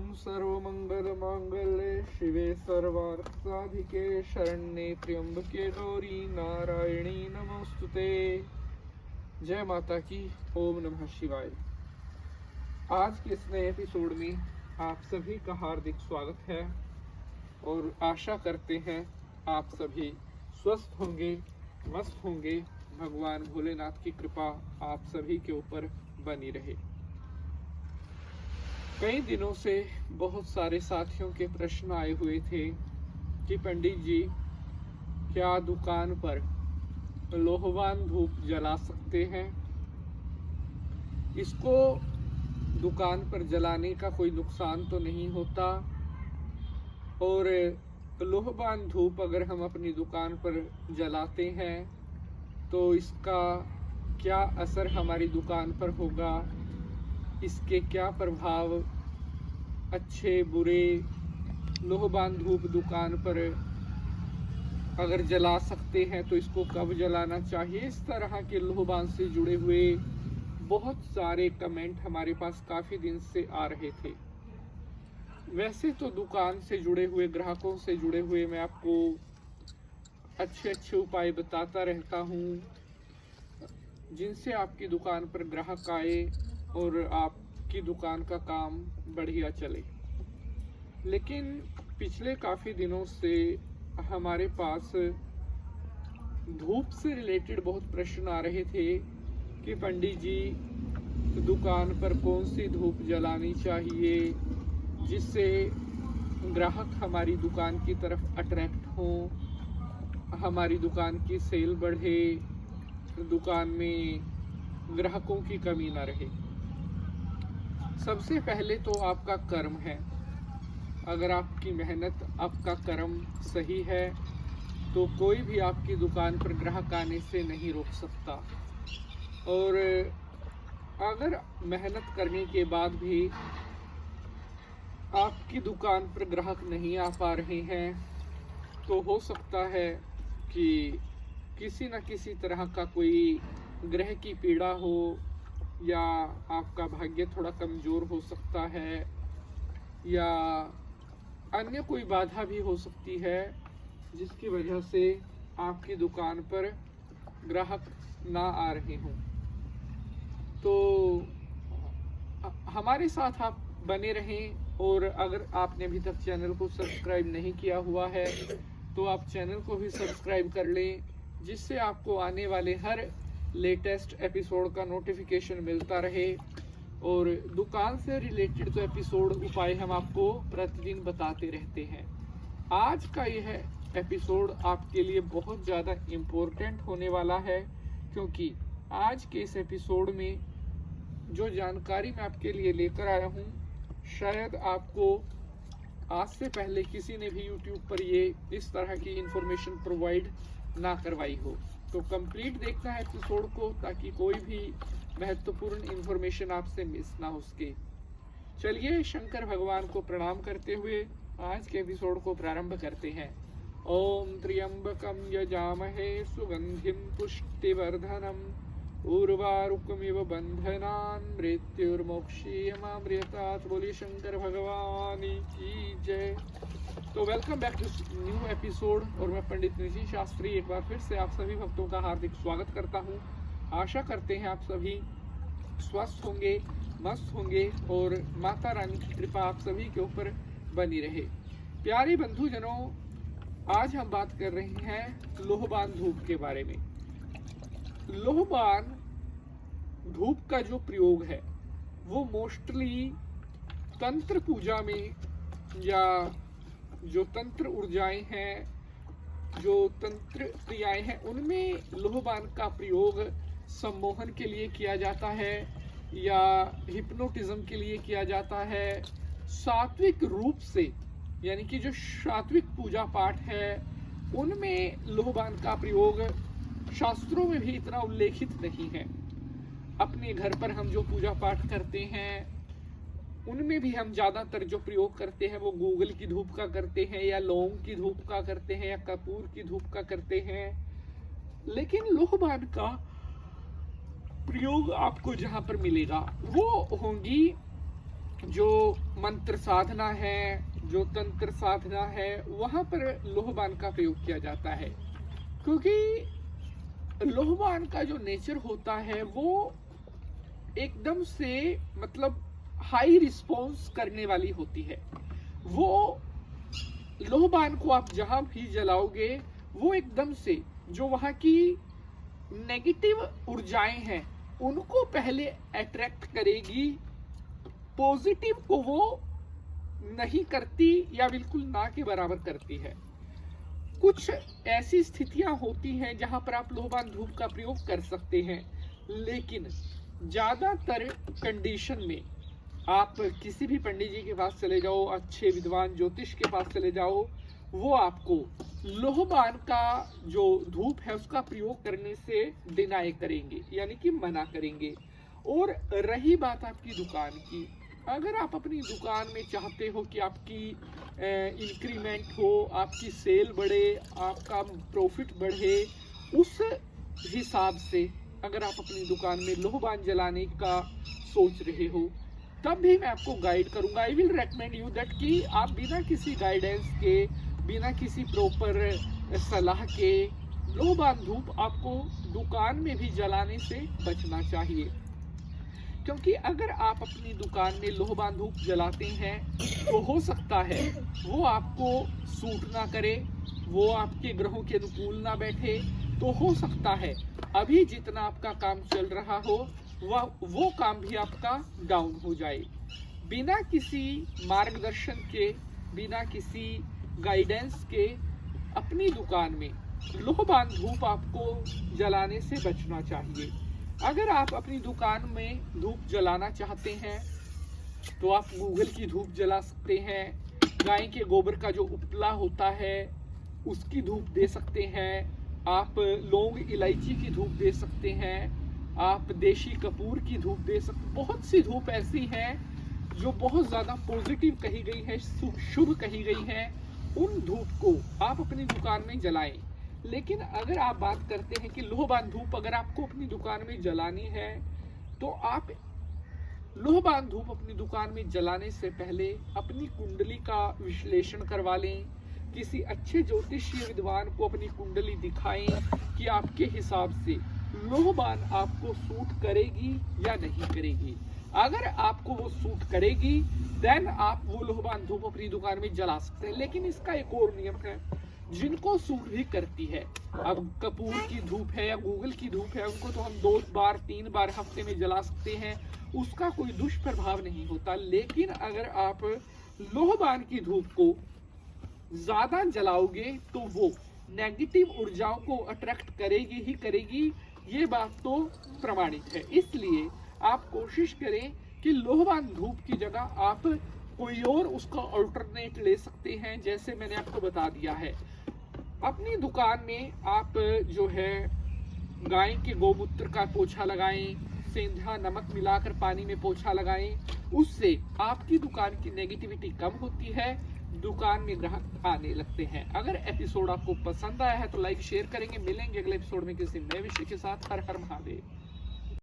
ओम सर्वमंगलमांगल्ये शिवे सर्वार्थसाधिके शरण्ये त्र्यंबके गौरी नारायणी नमोस्तुते। जय माता की। ओम नमः शिवाय। आज के इस नए एपिसोड में आप सभी का हार्दिक स्वागत है और आशा करते हैं आप सभी स्वस्थ होंगे, मस्त होंगे। भगवान भोलेनाथ की कृपा आप सभी के ऊपर बनी रहे। कई दिनों से बहुत सारे साथियों के प्रश्न आए हुए थे कि पंडित जी, क्या दुकान पर लोहवान धूप जला सकते हैं? इसको दुकान पर जलाने का कोई नुकसान तो नहीं होता, और लोहवान धूप अगर हम अपनी दुकान पर जलाते हैं तो इसका क्या असर हमारी दुकान पर होगा, इसके क्या प्रभाव अच्छे बुरे, लोहवान धूप दुकान पर अगर जला सकते हैं तो इसको कब जलाना चाहिए। इस तरह के लोहवान से जुड़े हुए बहुत सारे कमेंट हमारे पास काफ़ी दिन से आ रहे थे। वैसे तो दुकान से जुड़े हुए, ग्राहकों से जुड़े हुए मैं आपको अच्छे अच्छे उपाय बताता रहता हूँ, जिनसे आपकी दुकान पर ग्राहक आए और आपकी दुकान का काम बढ़िया चले। लेकिन पिछले काफ़ी दिनों से हमारे पास धूप से रिलेटेड बहुत प्रश्न आ रहे थे कि पंडित जी, दुकान पर कौन सी धूप जलानी चाहिए जिससे ग्राहक हमारी दुकान की तरफ अट्रैक्ट हों, हमारी दुकान की सेल बढ़े, दुकान में ग्राहकों की कमी ना रहे। सबसे पहले तो आपका कर्म है। अगर आपकी मेहनत, आपका कर्म सही है तो कोई भी आपकी दुकान पर ग्राहक आने से नहीं रोक सकता। और अगर मेहनत करने के बाद भी आपकी दुकान पर ग्राहक नहीं आ पा रहे हैं तो हो सकता है कि किसी न किसी तरह का कोई ग्रह की पीड़ा हो, या आपका भाग्य थोड़ा कमज़ोर हो सकता है, या अन्य कोई बाधा भी हो सकती है जिसकी वजह से आपकी दुकान पर ग्राहक ना आ रहे हों। तो हमारे साथ आप बने रहें, और अगर आपने अभी तक चैनल को सब्सक्राइब नहीं किया हुआ है तो आप चैनल को भी सब्सक्राइब कर लें, जिससे आपको आने वाले हर लेटेस्ट एपिसोड का नोटिफिकेशन मिलता रहे। और दुकान से रिलेटेड तो एपिसोड, उपाय हम आपको प्रतिदिन बताते रहते हैं। आज का यह एपिसोड आपके लिए बहुत ज़्यादा इम्पोर्टेंट होने वाला है, क्योंकि आज के इस एपिसोड में जो जानकारी मैं आपके लिए लेकर आया हूँ, शायद आपको आज से पहले किसी ने भी YouTube पर ये इस तरह की इंफॉर्मेशन प्रोवाइड ना करवाई हो। तो कंप्लीट देखना है एपिसोड को, ताकि कोई भी महत्वपूर्ण इंफॉर्मेशन आपसे मिस ना हो सके। चलिए शंकर भगवान को प्रणाम करते हुए आज के एपिसोड को प्रारंभ करते हैं। ओम त्र्यंबकम यजामहे सुगंधिम पुष्टिवर्धनम उर्वारुकमिव बंधनान् मृत्युर्मोक्षीयमामृतात्। बोलिए शंकर भगवान की जय। तो welcome back to new episode, और मैं पंडित निधि शास्त्री एक बार फिर से आप सभी भक्तों का हार्दिक स्वागत करता हूं। आशा करते हैं आप सभी स्वस्थ होंगे, मस्त होंगे, और माता रानी की कृपा आप सभी के ऊपर बनी रहे। प्यारे बंधुजनों, आज हम बात कर रहे हैं लोहवान धूप के बारे में। लोहवान धूप का जो प्रयोग है वो मोस्टली तंत्र पूजा में, या जो तंत्र ऊर्जाएं हैं, जो तंत्र क्रियाएं हैं, उनमें लोहवान का प्रयोग सम्मोहन के लिए किया जाता है या हिप्नोटिज्म के लिए किया जाता है। सात्विक रूप से, यानी कि जो सात्विक पूजा पाठ है उनमें लोहवान का प्रयोग शास्त्रों में भी इतना उल्लेखित नहीं है। अपने घर पर हम जो पूजा पाठ करते हैं उनमें भी हम ज़्यादातर जो प्रयोग करते हैं वो गूगल की धूप का करते हैं, या लौंग की धूप का करते हैं, या कपूर की धूप का करते हैं। लेकिन लोहवान का प्रयोग आपको जहाँ पर मिलेगा वो होंगी जो मंत्र साधना है, जो तंत्र साधना है, वहां पर लोहबान का प्रयोग किया जाता है। क्योंकि लोहबान का जो नेचर होता है वो एकदम से मतलब हाई रिस्पॉन्स करने वाली होती है। वो लोहबान को आप जहां भी जलाओगे वो एकदम से जो वहां की नेगेटिव ऊर्जाएं हैं उनको पहले अट्रैक्ट करेगी, पॉजिटिव को वो नहीं करती या बिल्कुल ना के बराबर करती है। कुछ ऐसी स्थितियां होती हैं जहां पर आप लोहबान धूप का प्रयोग कर सकते हैं, लेकिन ज्यादातर कंडीशन में आप किसी भी पंडित जी के पास चले जाओ, अच्छे विद्वान ज्योतिष के पास चले जाओ, वो आपको लोहबान का जो धूप है उसका प्रयोग करने से डिनाई करेंगे, यानी कि मना करेंगे। और रही बात आपकी दुकान की, अगर आप अपनी दुकान में चाहते हो कि आपकी इंक्रीमेंट हो, आपकी सेल बढ़े, आपका प्रॉफिट बढ़े, उस हिसाब से अगर आप अपनी दुकान में लोहबान जलाने का सोच रहे हो, तब भी मैं आपको गाइड करूंगा। I will recommend you that कि आप बिना किसी गाइडेंस के, बिना किसी प्रॉपर सलाह के लोहबान धूप आपको दुकान में भी जलाने से बचना चाहिए। क्योंकि अगर आप अपनी दुकान में लोहबान धूप जलाते हैं तो हो सकता है वो आपको सूट ना करे, वो आपके ग्रहों के अनुकूल ना बैठे, तो हो सकता है अभी जितना आपका काम चल रहा हो वो काम भी आपका डाउन हो जाए। बिना किसी मार्गदर्शन के, बिना किसी गाइडेंस के अपनी दुकान में लोहबान धूप आपको जलाने से बचना चाहिए। अगर आप अपनी दुकान में धूप जलाना चाहते हैं तो आप गूगल की धूप जला सकते हैं, गाय के गोबर का जो उपला होता है उसकी धूप दे सकते हैं, आप लौंग इलायची की धूप दे सकते हैं, आप देशी कपूर की धूप दे सकते। बहुत सी धूप ऐसी हैं जो बहुत ज़्यादा पॉजिटिव कही गई है, शुभ कही गई है, उन धूप को आप अपनी दुकान में जलाएं। लेकिन अगर आप बात करते हैं कि लोहबान धूप अगर आपको अपनी दुकान में जलानी है तो आप लोहबान धूप अपनी दुकान में जलाने से पहले अपनी कुंडली का विश्लेषण करवा लें। किसी अच्छे ज्योतिषीय विद्वान को अपनी कुंडली दिखाएं कि आपके हिसाब से लोहबान आपको सूट करेगी या नहीं करेगी। अगर आपको वो सूट करेगी देन आप वो लोहबान धूप अपनी दुकान में जला सकते हैं। लेकिन इसका एक और नियम है, जिनको सूट भी करती है, अब कपूर की धूप है या गूगल की धूप है, उनको तो हम 2 बार 3 बार हफ्ते में जला सकते हैं, उसका कोई दुष्प्रभाव नहीं होता। लेकिन अगर आप लोहबान की धूप को ज्यादा जलाओगे तो वो नेगेटिव ऊर्जाओं को अट्रैक्ट करेगी ही करेगी, ये बात तो प्रमाणित है। इसलिए आप कोशिश करें कि लोहबान धूप की जगह आप कोई और उसका अल्टरनेट ले सकते हैं, जैसे मैंने आपको बता दिया है। अपनी दुकान में आप जो है गाय के गोमूत्र का पोछा लगाएं, सेंधा नमक मिलाकर पानी में पोछा लगाएं, उससे आपकी दुकान की नेगेटिविटी कम होती है, दुकान में ग्राहक आने लगते हैं। अगर एपिसोड आपको पसंद आया है तो लाइक शेयर करेंगे। मिलेंगे अगले एपिसोड में किसी नए विषय के साथ। हर हर महादेव।